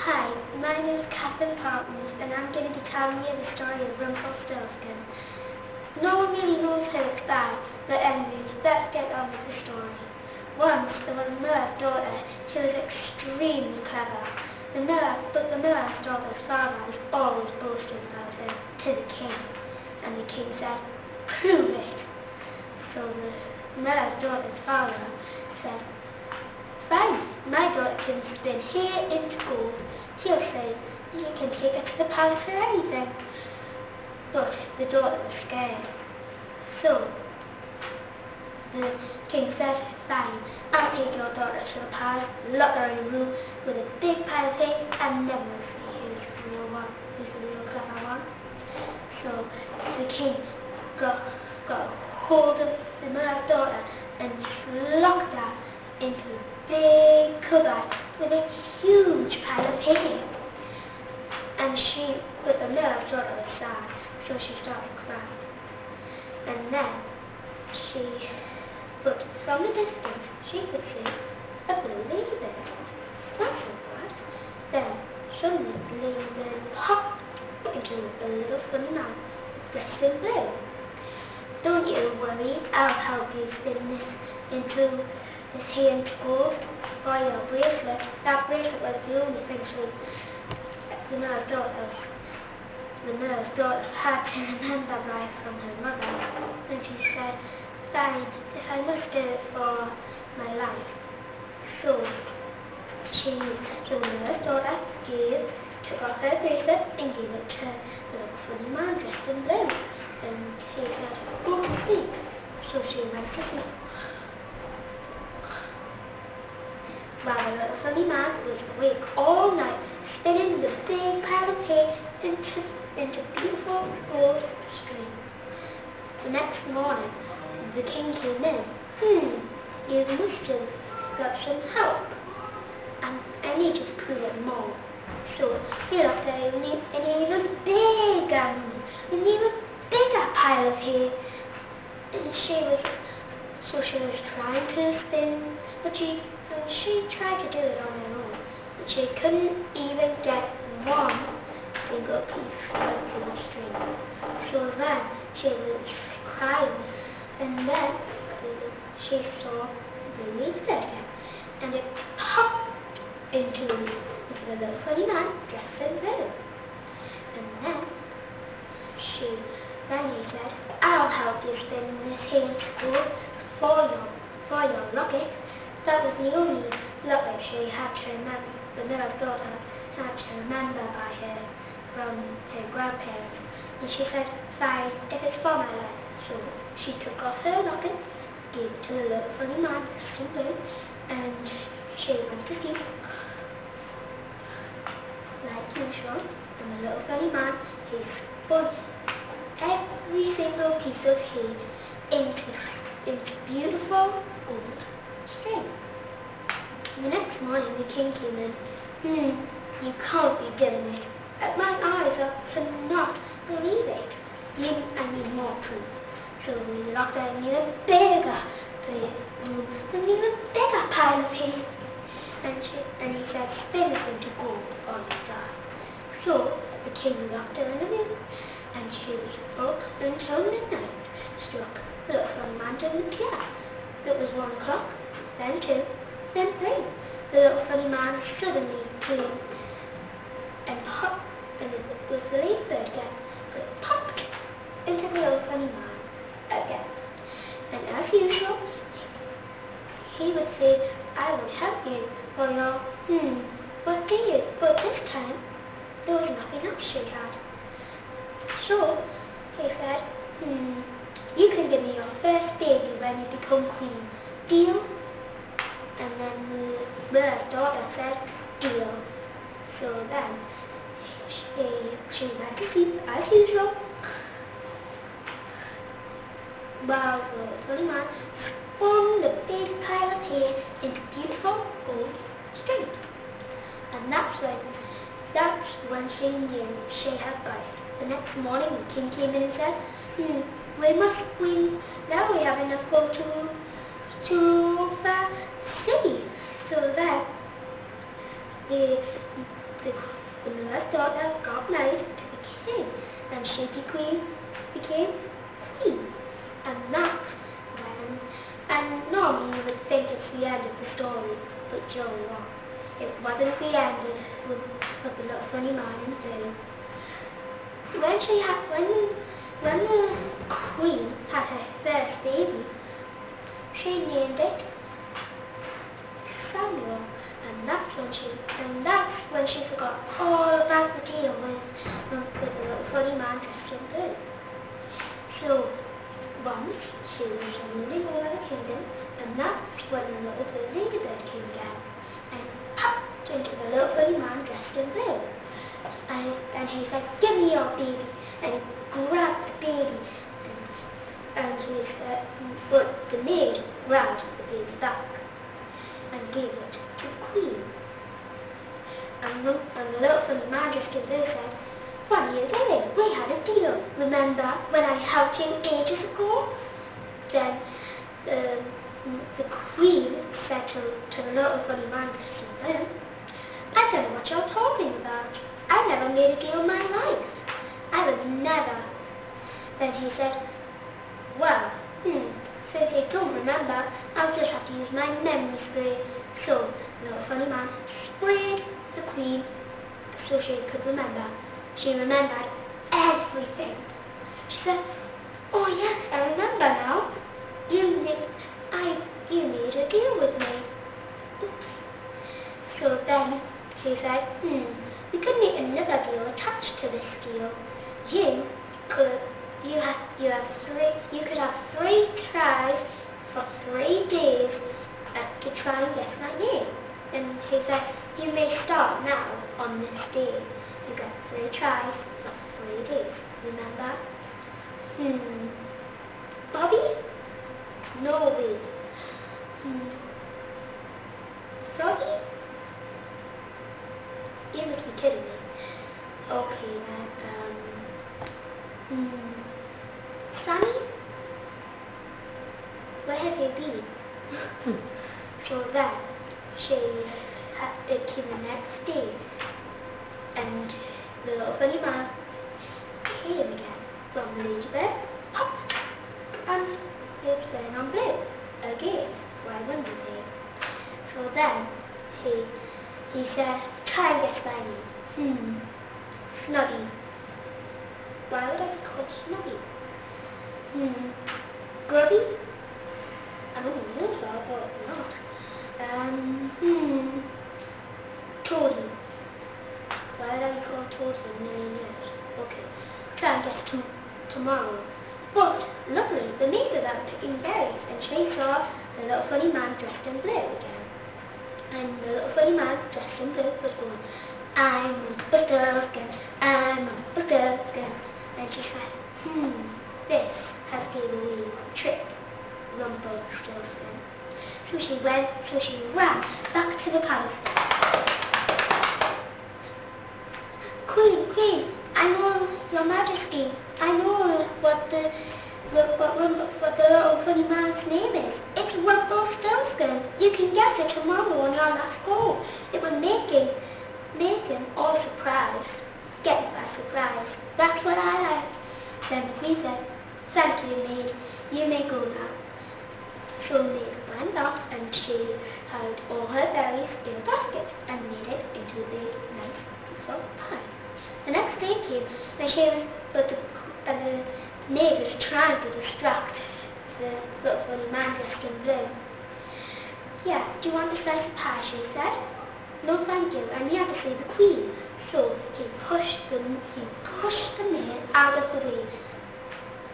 Hi, my name is Kathryn, and I'm going to be telling you the story of Rumplestilskin. No one really knows how it's by, but anyways, let's get on with the story. Once there was a miller's daughter. She was extremely clever. But the miller's daughter's father was always boasting about her to the king, and the king said, "Prove it." So the miller's daughter's father said, "Fine, my daughter can spin here into gold." He'll say, "You can take her to the palace for anything." But the daughter was scared. So the king said, "Fine, I'll take your daughter to the palace, lock her in a room with a big pile of hay, and then we'll see who's the real one, who's the real clever one." So the king got hold of the miller's daughter and locked her into a big cupboard with a huge pile of hay. But the miller's daughter was sad, so she started crying. And then but from a distance, she could see a blue ladybird. That's not bad. Then suddenly the ladybird popped into a little funny man dressed in blue. "Don't you worry, I'll help you spin this hay into gold for your bracelet." That bracelet was the only thing the miller's daughter had to remember right from her mother. And she said, "Fine, if I must do it for my life." So the miller's daughter took off her bracelet and gave it to the little funny man dressed in blue. And he said, "Go to sleep." So she went to sleep. While the little funny man was awake all night, spinning the big pile of hay into beautiful gold string. The next morning, the king came in. "You must have got some help. I need to prove it more." So he looked at an even bigger pile of hay. And she was trying to spin, but she tried to do it on her own. But she couldn't even get one single piece of the string. So then she was crying, and then she saw the ladybird again, and it popped into the little funny man dressed in blue. And then he said, "I'll help you spin this hay into gold for your locket." That was the only locket she had to remember. The miller's daughter had to remember from her grandparents. And she said, "Fine, if it's for my life." So she took off her locket, gave it to the little funny man dressed in blue, and she went to sleep. Like usual, and the little funny man, he spun every single piece of hay into beautiful gold string. The next morning the king came in. "You can't be doing it. My eyes are cannot believe it. I need more proof." So we locked her in an even bigger room, an even bigger pile of hay. And he said, "Spin it into gold or you die." So the king locked her in a room, and she was up until midnight. Struck. The little funny man didn't care. It was 1 o'clock, then 2, then 3. The little funny man suddenly came and popped, and it was the ladybird again. So it popped into the little funny man again. And as usual, he would say, "I would help you for your but this time there was nothing else she had. So he said, "You can give me your first baby when you become queen. Deal?" And then the miller's daughter said, "Deal." So then she went to sleep as usual, while the funny man spun the big pile of hay into beautiful gold string. And that's when she knew she had got it. The next morning the king came in and said, now we have enough gold to city." So then the miller's daughter got married to the king, and she became queen. And that's when, and normally you would think it's the end of the story, but you know what? It wasn't the end of the little funny man in blue. When the queen had her first baby, she named it Samuel, and that's when she forgot all about the deal with the little funny man dressed in blue. So once she was ruling over the kingdom, and that's when the little blue ladybird came again and popped into the little funny man dressed in blue. And he said, "Give me your baby," and he grabbed the baby, and he said, but the maid grabbed the baby back and gave it to the queen. And the little funny man dressed in blue said, "What are you doing? We had a deal. Remember when I helped you ages ago?" Then the queen said to the little funny man dressed in blue, "I don't know what you're talking about. I never made a deal in my life. I would never." Then he said, "Well, since you don't remember, I'll just have to use my memory spray." So the little funny man sprayed the queen so she could remember. She remembered everything. She said, "Oh yes, I remember now. You made a deal with me." Oops. So then she said, "We could make another deal attached to this deal. You could have 3 tries for 3 days to try and guess my name." And she said, "You may start now on this day. You get 3 tries for 3 days. Remember?" Bobby? No, wait. Froggy? You must be kidding me. Okay, then, Sammy? Where have you been? So then, it came the next day, and the little funny man came again from the ladybird, pop, and it went on blue again. Why wouldn't they? So then he said, "Try and guess my name." Snuggy. Why would I be called Snuggy? Grubby? I don't know, so I thought not. Toady. Why would I be called Toady in a million years? Okay. Try and guess tomorrow. But luckily, the maid was out picking berries, and she saw the little funny man dressed in blue again. And the little funny man dressed in blue was going, "I'm Rumplestilskin, I'm Rumplestilskin." And she said, this has gave away my trick, Rumplestilskin. So she ran back to the palace. Queen, I know, Your Majesty, I know what the little funny man's name is. It's Rumplestilskin. You can guess it tomorrow on our last go. It will make him all surprised. Get him by surprise. That's what I like. Then the queen said, "Thank you, maid. You may go now." So the maid went off, and she had all her berries in a basket and made it into a big, nice piece of pie. The next day came, but the maid was trying to distract the little funny man dressed in blue. "Yeah, do you want a slice of pie?" she said. "No, thank you, and you have to see the queen." So he pushed the maid out of the way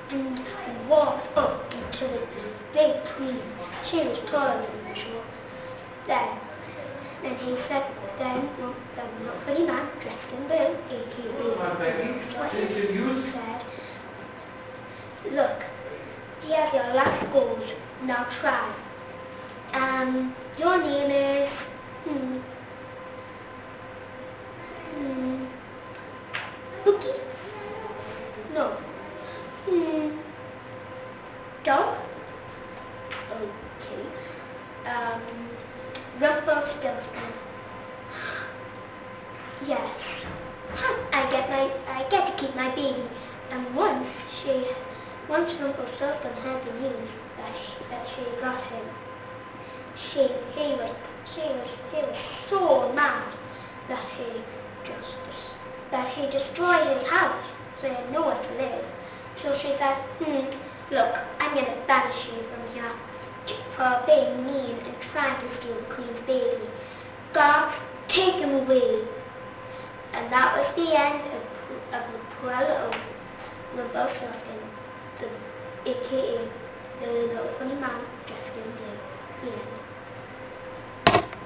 and walked up into the big queen. She was taller than usual. And he said, the little funny man dressed in blue, a.k.a. said, "Look, here's your last gold. Now try. Your name is Bookie? No. Dog? Okay. Rumplestilskin. Yes. I get to keep my baby. And once Rumplestilskin heard the news that she got him, he was so mad that he destroyed his house so he had nowhere to live. So she said, look, I'm going to banish you from here for being mean and trying to steal the Queen's baby. God, take him away. And that was the end of the poor little Rumplestilskin, aka the little funny man dressed in blue. The end.